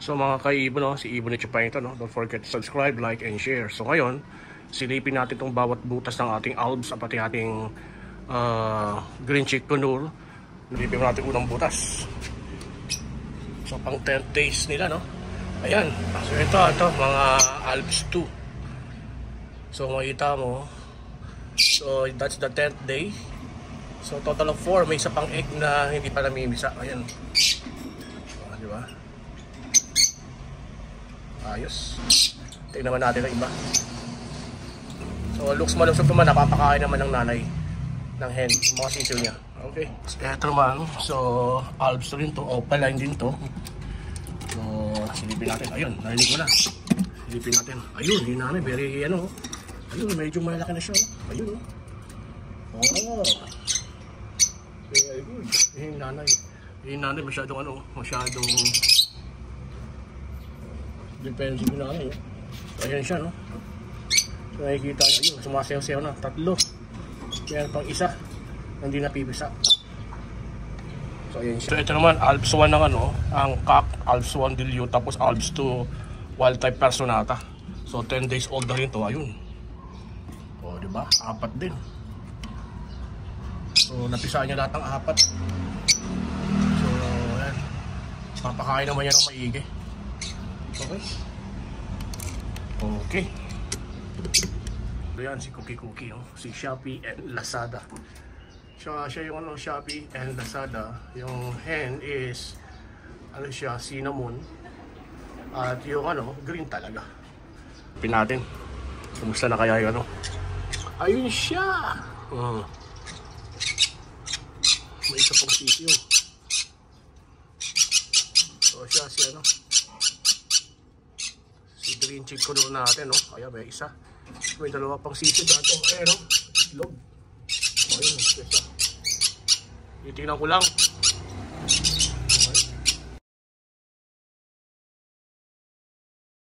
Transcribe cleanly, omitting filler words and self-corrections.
So mga kaibon, no, si Ibon Chupay ito, no? Don't forget to subscribe, like, and share. So ngayon, silipin natin itong bawat butas ng ating albs at pati ating green chick kunur. Silipin natin unang butas. So pang 10 days nila, no? Ayan. So ito mga albs 2. So makita mo. So that's the 10th day. So total of 4. May isa pang egg na hindi pa namimisa. Ayan. Di ba? Ayos. Tingnan naman natin ang iba. So looks malusog naman, napapakain naman ng nanay ng hen, mga sisiw niya. Okay. So eto naman, so albs rin to, opaline din to. So silipin natin, ayun, narinig mo na. Silipin natin, ayun, yung nanay, very ano, ayun, medyo malaki na siya. Ayun, oh. Very good. Yung nanay masyadong ano, masyadong defensive na ano. Ayan siya, no? So nakikita nyo, yun, sumasayaw-sayaw na, 3. Kaya pang isa, hindi napipisa. So ayan siya. So ito naman, Alps 1 ng ano, ang cock, Alps 1 dilute, tapos Alps 2 wild type personata. So 10 days old na rin to, ayun. O diba, 4 din. So napisaan niya lahat ng 4. So ayan, papakain naman yan ng maigi. Okay. Okay. So yan si Cookie, oh. Si Shopee and Lazada. Siya yung ano, Shopee and Lazada. Yung hen is ano siya, cinnamon. At yung ano, green talaga. Pin natin. Kumusta na kaya yung ano? Ayun siya. May isa pang sitio. So siya si ano, green chick kunur natin, no? Kaya may isa. May 2 pang sisig ato. Ayun, no? Itlog. Ayun, isa. Titingnan ko lang.